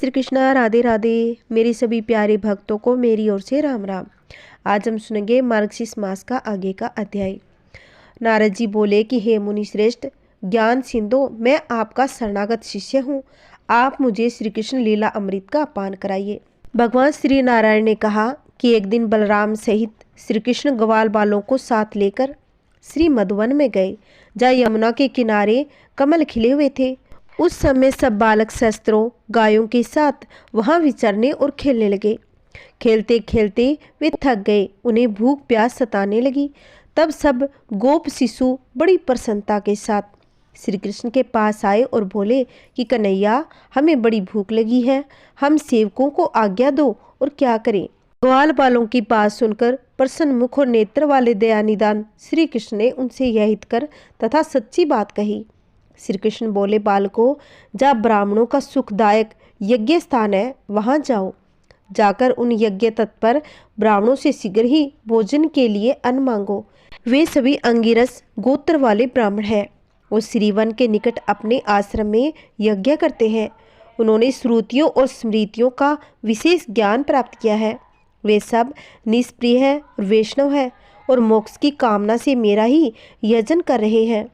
श्री कृष्णा, राधे राधे। मेरे सभी प्यारे भक्तों को मेरी ओर से राम राम। आज हम सुनेंगे मार्गशीर्ष मास का आगे का अध्याय। नारद जी बोले कि हे मुनि श्रेष्ठ, ज्ञान सिंधु, मैं आपका शरणागत शिष्य हूँ। आप मुझे श्री कृष्ण लीला अमृत का पान कराइए। भगवान श्री नारायण ने कहा कि एक दिन बलराम सहित श्री कृष्ण ग्वाल बालों को साथ लेकर श्री मधुवन में गए, जहाँ यमुना के किनारे कमल खिले हुए थे। उस समय सब बालक शस्त्रों गायों के साथ वहां विचरने और खेलने लगे। खेलते खेलते वे थक गए, उन्हें भूख प्यास सताने लगी। तब सब गोप शिशु बड़ी प्रसन्नता के साथ श्री कृष्ण के पास आए और बोले कि कन्हैया, हमें बड़ी भूख लगी है, हम सेवकों को आज्ञा दो और क्या करें। ग्वाल बालों की बात सुनकर प्रसन्न मुख और नेत्र वाले दयानिदान श्री कृष्ण ने उनसे यह हित कर तथा सच्ची बात कही। श्री कृष्ण बोले, बालको, जहाँ ब्राह्मणों का सुखदायक यज्ञ स्थान है वहां जाओ। जाकर उन यज्ञ तत्पर ब्राह्मणों से शीघ्र ही भोजन के लिए अन्न मांगो। वे सभी अंगिरस गोत्र वाले ब्राह्मण हैं। वो श्रीवन के निकट अपने आश्रम में यज्ञ करते हैं। उन्होंने श्रुतियों और स्मृतियों का विशेष ज्ञान प्राप्त किया है। वे सब निष्प्रिय है, वैष्णव है और मोक्ष की कामना से मेरा ही यजन कर रहे हैं,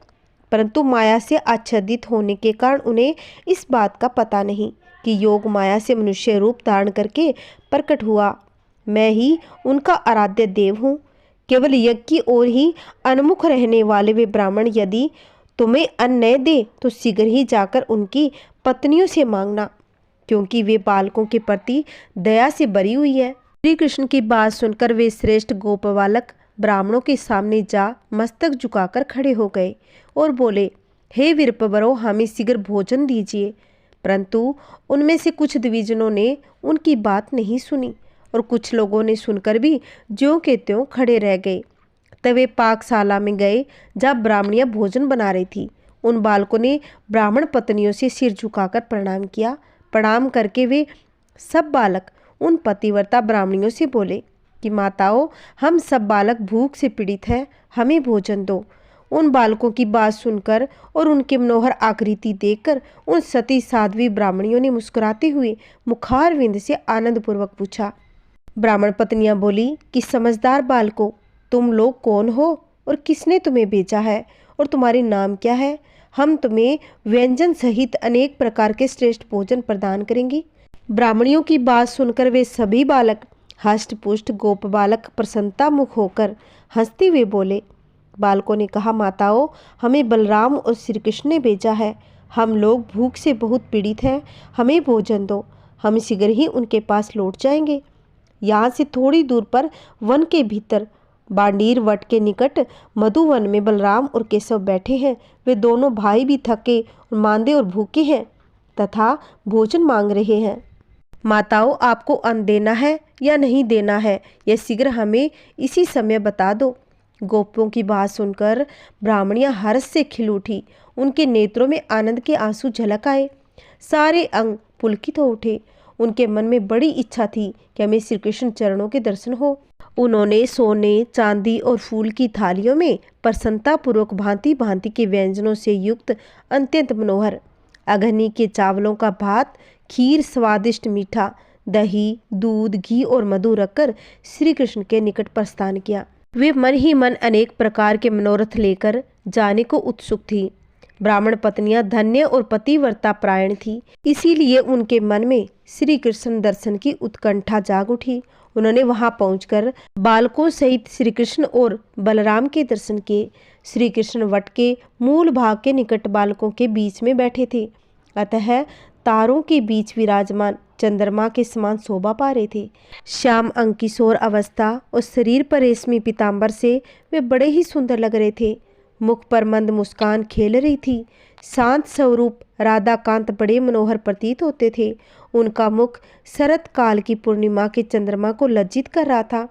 परंतु माया से आच्छादित होने के कारण उन्हें इस बात का पता नहीं कि योग माया से मनुष्य रूप धारण करके प्रकट हुआ। मैं ही उनका आराध्य देव हूँ। केवल यज्ञ की ओर ही अनमुख रहने वाले वे ब्राह्मण यदि तुम्हें अन्न न दे तो शीघ्र ही जाकर उनकी पत्नियों से मांगना, क्योंकि वे बालकों के प्रति दया से भरी हुई है। श्री कृष्ण की बात सुनकर वे श्रेष्ठ गोप बालक ब्राह्मणों के सामने जा मस्तक झुकाकर खड़े हो गए और बोले, हे वीरपवरों, हमें शीघ्र भोजन दीजिए। परंतु उनमें से कुछ द्विजनों ने उनकी बात नहीं सुनी और कुछ लोगों ने सुनकर भी ज्यों के त्यों खड़े रह गए। तब वे पाकशाला में गए जहाँ ब्राह्मणियाँ भोजन बना रही थी। उन बालकों ने ब्राह्मण पत्नियों से सिर झुकाकर प्रणाम किया। प्रणाम करके वे सब बालक उन पतिव्रता ब्राह्मणियों से बोले कि माताओं, हम सब बालक भूख से पीड़ित हैं, हमें भोजन दो। उन बालकों की बात सुनकर और उनके मनोहर आकृति देखकर उन सती साध्वी ब्राह्मणियों ने मुस्कुराते हुए मुखारविंद से आनंदपूर्वक पूछा। ब्राह्मण पत्नियां बोली कि समझदार बालकों, तुम लोग कौन हो और किसने तुम्हें भेजा है और तुम्हारे नाम क्या है? हम तुम्हें व्यंजन सहित अनेक प्रकार के श्रेष्ठ भोजन प्रदान करेंगे। ब्राह्मणियों की बात सुनकर वे सभी बालक हष्ट पुष्ट गोप बालक प्रसन्नता मुख होकर हंसते हुए बोले। बालकों ने कहा, माताओं, हमें बलराम और श्री कृष्ण ने भेजा है। हम लोग भूख से बहुत पीड़ित हैं, हमें भोजन दो। हम शीघ्र ही उनके पास लौट जाएंगे। यहाँ से थोड़ी दूर पर वन के भीतर बांडीर वट के निकट मधुवन में बलराम और केशव बैठे हैं। वे दोनों भाई भी थके और मांदे और भूखे हैं तथा भोजन मांग रहे हैं। माताओं, आपको अन्न देना है या नहीं देना है, यह शीघ्र हमें इसी समय बता दो। गोपों की बात सुनकर ब्राह्मणियां हर्ष से खिल उठी। उनके नेत्रों में आनंद के आंसू झलक आए, सारे अंग पुलकित हो उठे। उनके मन में बड़ी इच्छा थी कि हमें श्री कृष्ण चरणों के दर्शन हो। उन्होंने सोने, चांदी और फूल की थालियों में प्रसन्नता पूर्वक भांति भांति के व्यंजनों से युक्त अत्यंत मनोहर अघनी के चावलों का भात, खीर, स्वादिष्ट मीठा, दही, दूध, घी और मधु रखकर श्री कृष्ण के निकट प्रस्थान किया। वे मन ही मन अनेक प्रकार के मनोरथ लेकर जाने को उत्सुक थी। ब्राह्मण पत्नियां धन्य और पतिव्रता प्रायण थी, इसीलिए उनके मन में श्री कृष्ण दर्शन की उत्कंठा जाग उठी। उन्होंने वहां पहुंचकर बालकों सहित श्री कृष्ण और बलराम के दर्शन किए। श्री कृष्ण वट के मूल भाग के निकट बालकों के बीच में बैठे थे, अतः तारों के बीच विराजमान चंद्रमा के समान शोभा पा रहे थे। श्याम अंग किशोर अवस्था और शरीर पर रेशमी पीताम्बर से वे बड़े ही सुंदर लग रहे थे। मुख पर मंद मुस्कान खेल रही थी। शांत स्वरूप राधा कांत बड़े मनोहर प्रतीत होते थे। उनका मुख शरत काल की पूर्णिमा के चंद्रमा को लज्जित कर रहा था।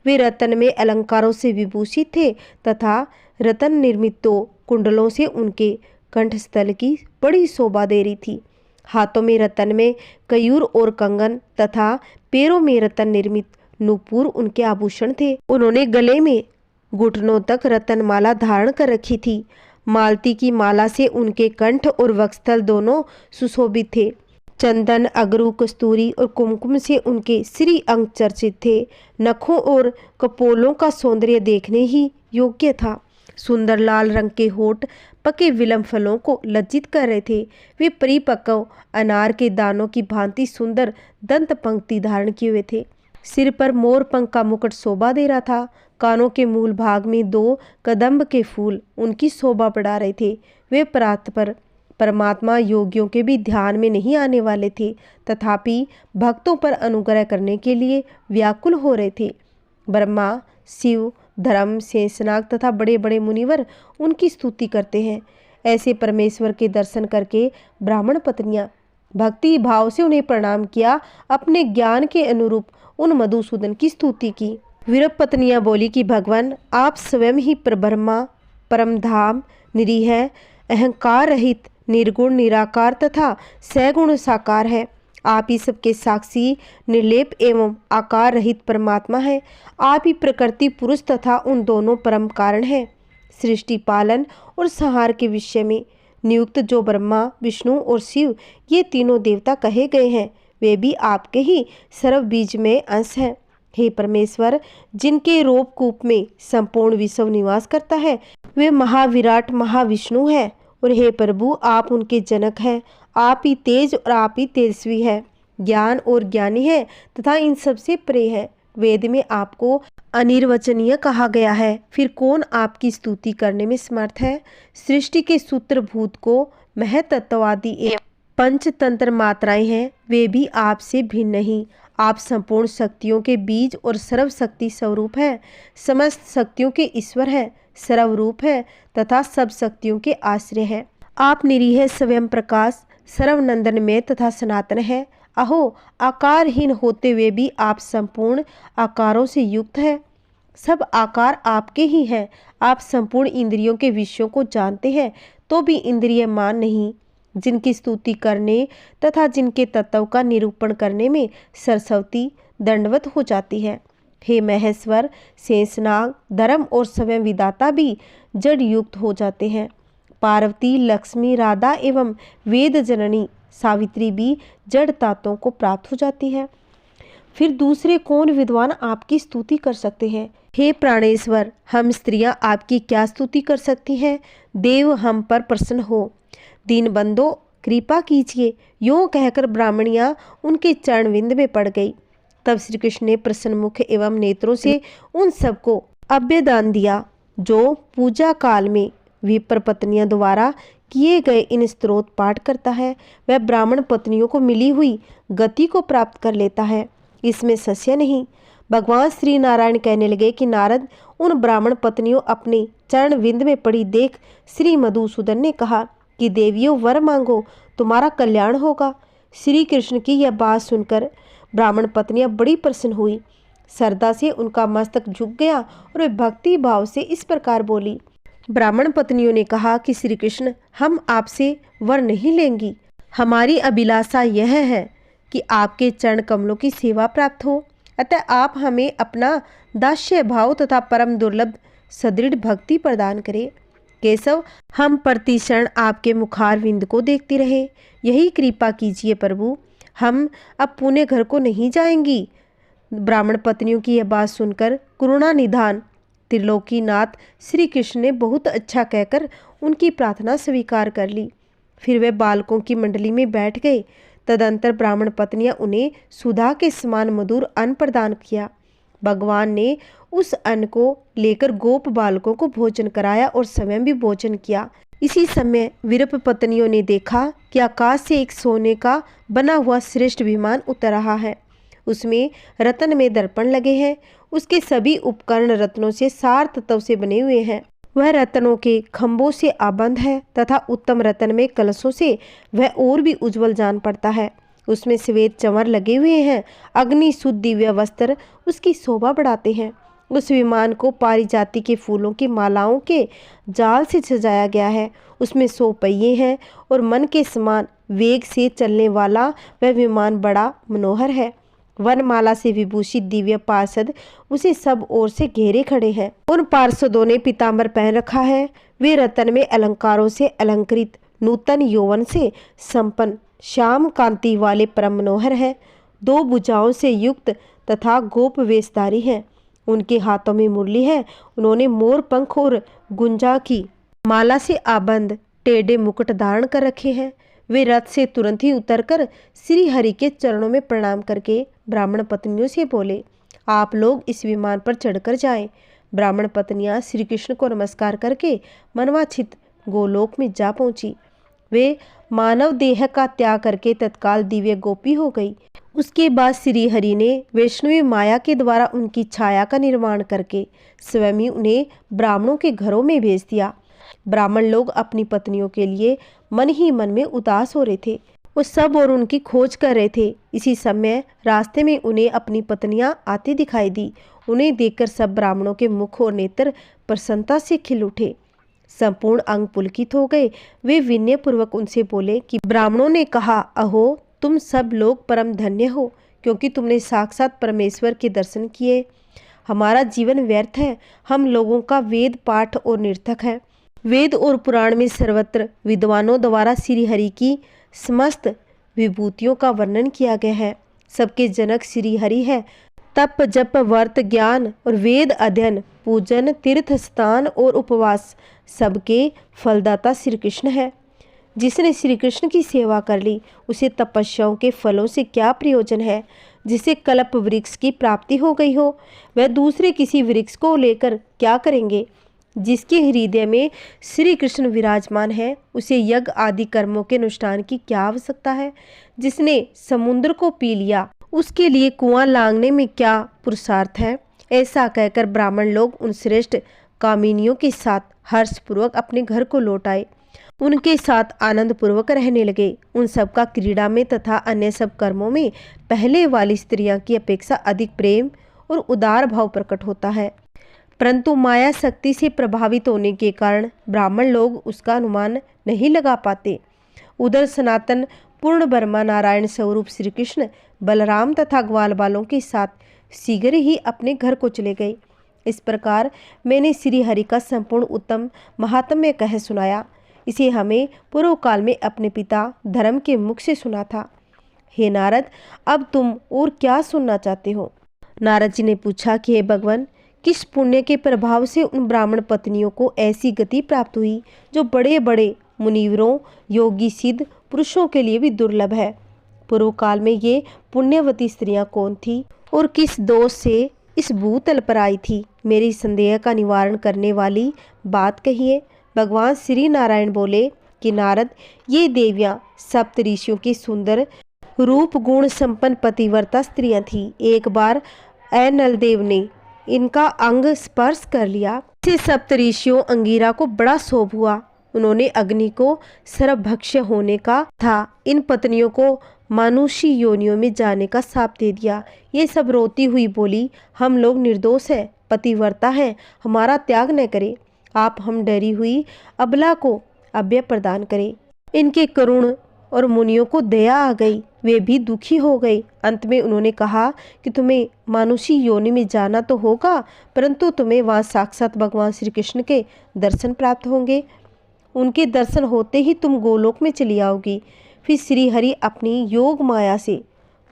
वे रत्न में अलंकारों से विभूषित थे तथा रत्न निर्मित 2 कुंडलों से उनके कंठस्थल की बड़ी शोभा दे रही थी। हाथों में रत्न में कयूर और कंगन तथा पैरों में रत्न निर्मित नूपुर उनके आभूषण थे। उन्होंने गले में घुटनों तक रत्न माला धारण कर रखी थी। मालती की माला से उनके कंठ और वक्षस्थल दोनों सुशोभित थे। चंदन, अगरू, कस्तूरी और कुमकुम से उनके श्री अंग चर्चित थे। नखों और कपोलों का सौंदर्य देखने ही योग्य था। सुंदर लाल रंग के होठ पके विलम फलों को लज्जित कर रहे थे। वे परिपक्व अनार के दानों की भांति सुंदर दंत पंक्ति धारण किए हुए थे। सिर पर मोर पंख का मुकुट शोभा दे रहा था। कानों के मूल भाग में 2 कदम्ब के फूल उनकी शोभा बढ़ा रहे थे। वे परात्पर परमात्मा योगियों के भी ध्यान में नहीं आने वाले थे, तथापि भक्तों पर अनुग्रह करने के लिए व्याकुल हो रहे थे। ब्रह्मा, शिव, धर्म, शेषनाग तथा बड़े बड़े मुनिवर उनकी स्तुति करते हैं। ऐसे परमेश्वर के दर्शन करके ब्राह्मण पत्नियां भक्ति भाव से उन्हें प्रणाम किया। अपने ज्ञान के अनुरूप उन मधुसूदन की स्तुति की। वीरप पत्नियां बोली कि भगवान, आप स्वयं ही परब्रह्मा, परमधाम, निरीह, अहंकार रहित, निर्गुण, निराकार तथा सगुण साकार है। आप ही सबके साक्षी, निर्लेप एवं आकार रहित परमात्मा है। आप ही प्रकृति पुरुष तथा उन दोनों परम कारण है। सृष्टि, पालन और संहार के विषय में नियुक्त जो ब्रह्मा, विष्णु और शिव ये तीनों देवता कहे गए हैं, वे भी आपके ही सर्व बीज में अंश हैं। हे परमेश्वर, जिनके रूप कूप में संपूर्ण विश्व निवास करता है, वे महाविराट महाविष्णु है। और हे प्रभु, आप उनके जनक हैं। आप ही तेज और आप ही तेजस्वी है, ज्ञान और ज्ञानी है तथा इन सबसे परे है। वेद में आपको अनिर्वचनीय कहा गया है, फिर कौन आपकी स्तुति करने में समर्थ है। सृष्टि के सूत्रभूत को महतत्ववादी एवं पंचतंत्र मात्राएं हैं, वे भी आपसे भिन्न नहीं। आप संपूर्ण शक्तियों के बीज और सर्वशक्ति स्वरूप है, समस्त शक्तियों के ईश्वर है, सर्वरूप है तथा सब शक्तियों के आश्रय है। आप निरीह, स्वयं प्रकाश, सर्वनंदन में तथा सनातन है। अहो, आकारहीन होते हुए भी आप संपूर्ण आकारों से युक्त है। सब आकार आपके ही हैं। आप संपूर्ण इंद्रियों के विषयों को जानते हैं, तो भी इंद्रिय मान नहीं। जिनकी स्तुति करने तथा जिनके तत्व का निरूपण करने में सरस्वती दंडवत हो जाती है। हे महेश्वर, शेषनाग, धर्म और स्वयं विधाता भी जड़ युक्त हो जाते हैं। पार्वती, लक्ष्मी, राधा एवं वेद जननी सावित्री भी जड़ तातों को प्राप्त हो जाती है। फिर दूसरे कौन विद्वान आपकी स्तुति कर सकते हैं। हे प्राणेश्वर, हम स्त्रियां आपकी क्या स्तुति कर सकती हैं। देव, हम पर प्रसन्न हो। दीनबंधो, कृपा कीजिए। यूं कहकर ब्राह्मणियां उनके चरणविंद में पड़ गई। तब श्री कृष्ण ने प्रसन्न मुख एवं नेत्रों से उन सबको अभ्यदान दिया। जो पूजा काल में विप्र पत्नियों द्वारा किए गए इन स्तोत्र पाठ करता है, वह ब्राह्मण पत्नियों को मिली हुई गति को प्राप्त कर लेता है, इसमें संशय नहीं। भगवान श्री नारायण कहने लगे कि नारद, उन ब्राह्मण पत्नियों अपने चरण विंद में पड़ी देख श्री मधुसूदन ने कहा कि देवियों, वर मांगो, तुम्हारा कल्याण होगा। श्री कृष्ण की यह बात सुनकर ब्राह्मण पत्नियां बड़ी प्रसन्न हुई। श्रद्धा से उनका मस्तक झुक गया और वे भक्ति भाव से इस प्रकार बोली। ब्राह्मण पत्नियों ने कहा कि श्री कृष्ण, हम आपसे वर नहीं लेंगी। हमारी अभिलाषा यह है कि आपके चरण कमलों की सेवा प्राप्त हो। अतः आप हमें अपना दास्य भाव तथा परम दुर्लभ सदृढ़ भक्ति प्रदान करें। केशव, हम प्रतिक्षण आपके मुखारविंद को देखते रहे, यही कृपा कीजिए प्रभु। हम अब पुणे घर को नहीं जाएंगी। ब्राह्मण पत्नियों की यह बात सुनकर करुणा निधान त्रिलोकीनाथ श्री कृष्ण ने बहुत अच्छा कहकर उनकी प्रार्थना स्वीकार कर ली। फिर वे बालकों की मंडली में बैठ गए। तदंतर ब्राह्मण पत्नियां उन्हें सुधा के समान मधुर अन्न प्रदान किया। भगवान ने उस अन्न को लेकर गोप बालकों को भोजन कराया और स्वयं भी भोजन किया। इसी समय विरप पत्नियों ने देखा कि आकाश से एक सोने का बना हुआ श्रेष्ठ विमान उतर रहा है। उसमें रत्न में दर्पण लगे हैं। उसके सभी उपकरण रत्नों से सार तत्व से बने हुए हैं। वह रत्नों के खंभों से आबंद है तथा उत्तम रत्न में कलशों से वह और भी उज्जवल जान पड़ता है। उसमें श्वेत चंवर लगे हुए हैं। अग्नि शुद्ध दिव्य वस्त्र उसकी शोभा बढ़ाते हैं। उस विमान को पारिजाति के फूलों की मालाओं के जाल से सजाया गया है। उसमें 100 पहिए हैं और मन के समान वेग से चलने वाला वह विमान बड़ा मनोहर है। वनमाला से विभूषित दिव्य पार्षद उसे सब ओर से घेरे खड़े हैं। उन पार्षदों ने पीताम्बर पहन रखा है। वे रत्न में अलंकारों से अलंकृत, नूतन यौवन से संपन्न, श्याम कांति वाले परम मनोहर है, 2 भुजाओं से युक्त तथा गोप वेशधारी हैं। उनके हाथों में मुरली है। उन्होंने मोर पंख और गुंजा की माला से आबंद टेढ़े मुकुट धारण कर रखे हैं। वे रथ से तुरंत ही उतरकर श्री हरि के चरणों में प्रणाम करके ब्राह्मण पत्नियों से बोले, आप लोग इस विमान पर चढ़कर जाएं। ब्राह्मण पत्नियां श्री कृष्ण को नमस्कार करके मनवांछित गोलोक में जा पहुंची। वे मानव देह का त्याग करके तत्काल दिव्य गोपी हो गई। उसके बाद श्री हरि ने वैष्णवी माया के द्वारा उनकी छाया का निर्माण करके स्वयं ही उन्हें ब्राह्मणों के घरों में भेज दिया। ब्राह्मण लोग अपनी पत्नियों के लिए मन ही मन में उदास हो रहे थे। वो सब और उनकी खोज कर रहे थे। इसी समय रास्ते में उन्हें अपनी पत्नियां आती दिखाई दी। उन्हें देखकर सब ब्राह्मणों के मुख और नेत्र प्रसन्नता से खिल उठे, संपूर्ण अंग पुलकित हो गए। वे विनय पूर्वक उनसे बोले कि ब्राह्मणों ने कहा, अहो तुम सब लोग परम धन्य हो, क्योंकि तुमने साक्षात परमेश्वर के दर्शन किए। हमारा जीवन व्यर्थ है, हम लोगों का वेद पाठ और निर्थक है। वेद और पुराण में सर्वत्र विद्वानों द्वारा श्री हरि की समस्त विभूतियों का वर्णन किया गया है। सबके जनक श्री हरि है। तप जप व्रत ज्ञान और वेद अध्ययन पूजन तीर्थ स्नान और उपवास सबके फलदाता श्री कृष्ण है। जिसने श्री कृष्ण की सेवा कर ली उसे तपस्याओं के फलों से क्या प्रयोजन है। जिसे कल्प वृक्ष की प्राप्ति हो गई हो वह दूसरे किसी वृक्ष को लेकर क्या करेंगे। जिसके हृदय में श्री कृष्ण विराजमान है उसे यज्ञ आदि कर्मों के अनुष्ठान की क्या आवश्यकता है। जिसने समुद्र को पी लिया उसके लिए कुआं लांघने में क्या पुरुषार्थ है। ऐसा कहकर ब्राह्मण लोग उन श्रेष्ठ कामिनियों के साथ हर्षपूर्वक अपने घर को लौट आए। उनके साथ आनंद पूर्वक रहने लगे। उन सब का क्रीड़ा में तथा अन्य सब कर्मों में पहले वाली स्त्रियां की अपेक्षा अधिक प्रेम और उदार भाव प्रकट होता है, परंतु माया शक्ति से प्रभावित होने के कारण ब्राह्मण लोग उसका अनुमान नहीं लगा पाते। उधर सनातन पूर्ण ब्रह्मा नारायण स्वरूप श्री कृष्ण बलराम तथा ग्वाल बालों के साथ शीघ्र ही अपने घर को चले गए। इस प्रकार मैंने श्री हरि का संपूर्ण उत्तम महात्म्य कह सुनाया। इसे हमें पूर्व काल में अपने पिता धर्म के मुख से सुना था। हे नारद, अब तुम और क्या सुनना चाहते हो। नारद जी ने पूछा कि हे भगवान, किस पुण्य के प्रभाव से उन ब्राह्मण पत्नियों को ऐसी गति प्राप्त हुई जो बड़े बड़े मुनिवरों योगी सिद्ध पुरुषों के लिए भी दुर्लभ है। पूर्व काल में ये पुण्यवती स्त्रियां कौन थी और किस दोष से इस भूतल पर आई थी। मेरी संदेह का निवारण करने वाली बात कहिए। भगवान श्री नारायण बोले कि नारद, ये देवियां सप्त ऋषियों की सुंदर रूप गुण संपन्न पतिव्रता स्त्रियां थीं। एक बार नलदेव ने इनका अंग स्पर्श कर लिया। इसे सप्त ऋषियों अंगिरा को बड़ा शोभ हुआ। उन्होंने अग्नि को सर्वभक्ष्य होने का था इन पत्नियों को मानुषी योनियों में जाने का शाप दे दिया। ये सब रोती हुई बोली, हम लोग निर्दोष है, पतिव्रता है, हमारा त्याग न करे। आप हम डरी हुई अबला को अभय प्रदान करें। इनके करुण और मुनियों को दया आ गई। वे भी दुखी हो गए। अंत में उन्होंने कहा कि तुम्हें मानुषी योनि में जाना तो होगा, परंतु तुम्हें वहाँ साक्षात भगवान श्री कृष्ण के दर्शन प्राप्त होंगे। उनके दर्शन होते ही तुम गोलोक में चली आओगी। फिर श्री हरि अपनी योग माया से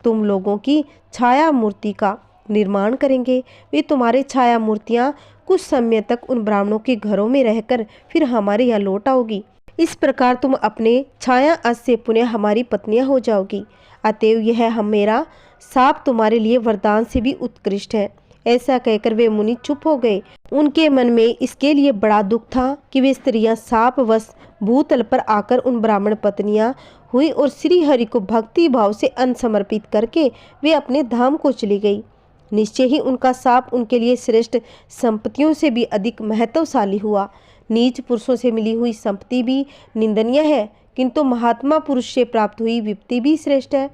तुम लोगों की छाया मूर्ति का निर्माण करेंगे। वे तुम्हारे छाया मूर्तियाँ कुछ समय तक उन ब्राह्मणों के घरों में रहकर फिर हमारे यहाँ लौट आओगी। इस प्रकार तुम अपने छाया अंश से पुनः हमारी पत्नियां हो जाओगी। अतएव यह हम मेरा साप तुम्हारे लिए वरदान से भी उत्कृष्ट है। ऐसा कहकर वे मुनि चुप हो गए। उनके मन में इसके लिए बड़ा दुख था कि वे स्त्रियां सापवश भूतल पर आकर उन ब्राह्मण पत्नियां हुई और श्री हरि को भक्ति भाव से अन्न समर्पित करके वे अपने धाम को चली गई। निश्चय ही उनका साप उनके लिए श्रेष्ठ संपत्तियों से भी अधिक महत्वशाली हुआ। नीच पुरुषों से मिली हुई संपत्ति भी निंदनीय है, किंतु महात्मा पुरुष से प्राप्त हुई विपत्ति भी श्रेष्ठ है।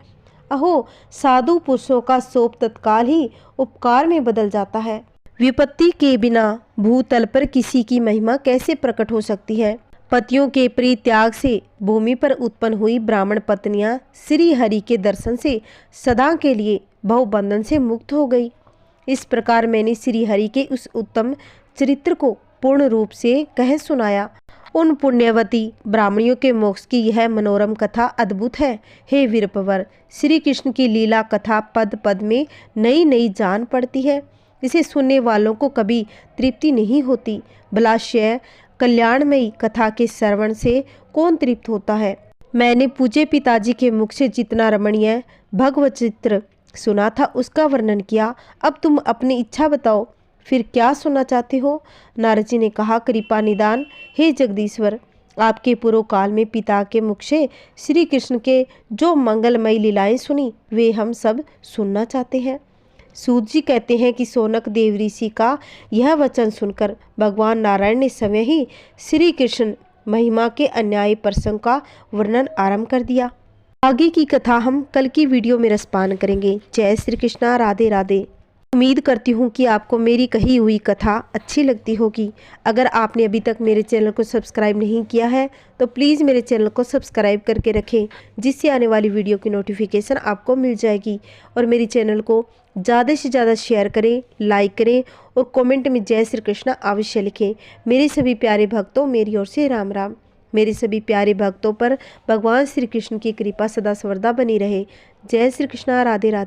अहो, साधु पुरुषों का शोक तत्काल ही उपकार में बदल जाता है। विपत्ति के बिना भूतल पर किसी की महिमा कैसे प्रकट हो सकती है। पतियों के परित्याग से भूमि पर उत्पन्न हुई ब्राह्मण पत्नियां श्री हरि के दर्शन से सदा के लिए भवबंधन से मुक्त हो गई। इस प्रकार मैंने श्री हरि के उस उत्तम चरित्र को पूर्ण रूप से कह सुनाया उन पुण्यवती ब्राह्मणियों के मोक्ष की यह मनोरम कथा अद्भुत है। हे वीरपवर, श्री कृष्ण की लीला कथा पद पद में नई नई जान पड़ती है। इसे सुनने वालों को कभी तृप्ति नहीं होती। भलाशय कल्याणमयी कथा के श्रवण से कौन तृप्त होता है। मैंने पूज्य पिताजी के मुख से जितना रमणीय भगवत चित्र सुना था उसका वर्णन किया। अब तुम अपनी इच्छा बताओ, फिर क्या सुनना चाहते हो। नारद जी ने कहा, कृपा निदान हे जगदीश्वर, आपके पूर्व काल में पिता के मुख से श्री कृष्ण के जो मंगलमयी लीलाएं सुनी वे हम सब सुनना चाहते हैं। सूत जी कहते हैं कि सोनक देव ऋषि का यह वचन सुनकर भगवान नारायण ने स्वयं ही श्री कृष्ण महिमा के अन्यायी प्रसंग का वर्णन आरंभ कर दिया। आगे की कथा हम कल की वीडियो में रसपान करेंगे। जय श्री कृष्णा, राधे राधे। उम्मीद करती हूँ कि आपको मेरी कही हुई कथा अच्छी लगती होगी। अगर आपने अभी तक मेरे चैनल को सब्सक्राइब नहीं किया है तो प्लीज़ मेरे चैनल को सब्सक्राइब करके रखें, जिससे आने वाली वीडियो की नोटिफिकेशन आपको मिल जाएगी। और मेरे चैनल को ज़्यादा से ज़्यादा शेयर करें, लाइक करें और कमेंट में जय श्री कृष्ण अवश्य लिखें। मेरे सभी प्यारे भक्तों, मेरी ओर से राम राम। मेरे सभी प्यारे भक्तों पर भगवान श्री कृष्ण की कृपा सदा सर्वदा बनी रहे। जय श्री कृष्ण, राधे राधे।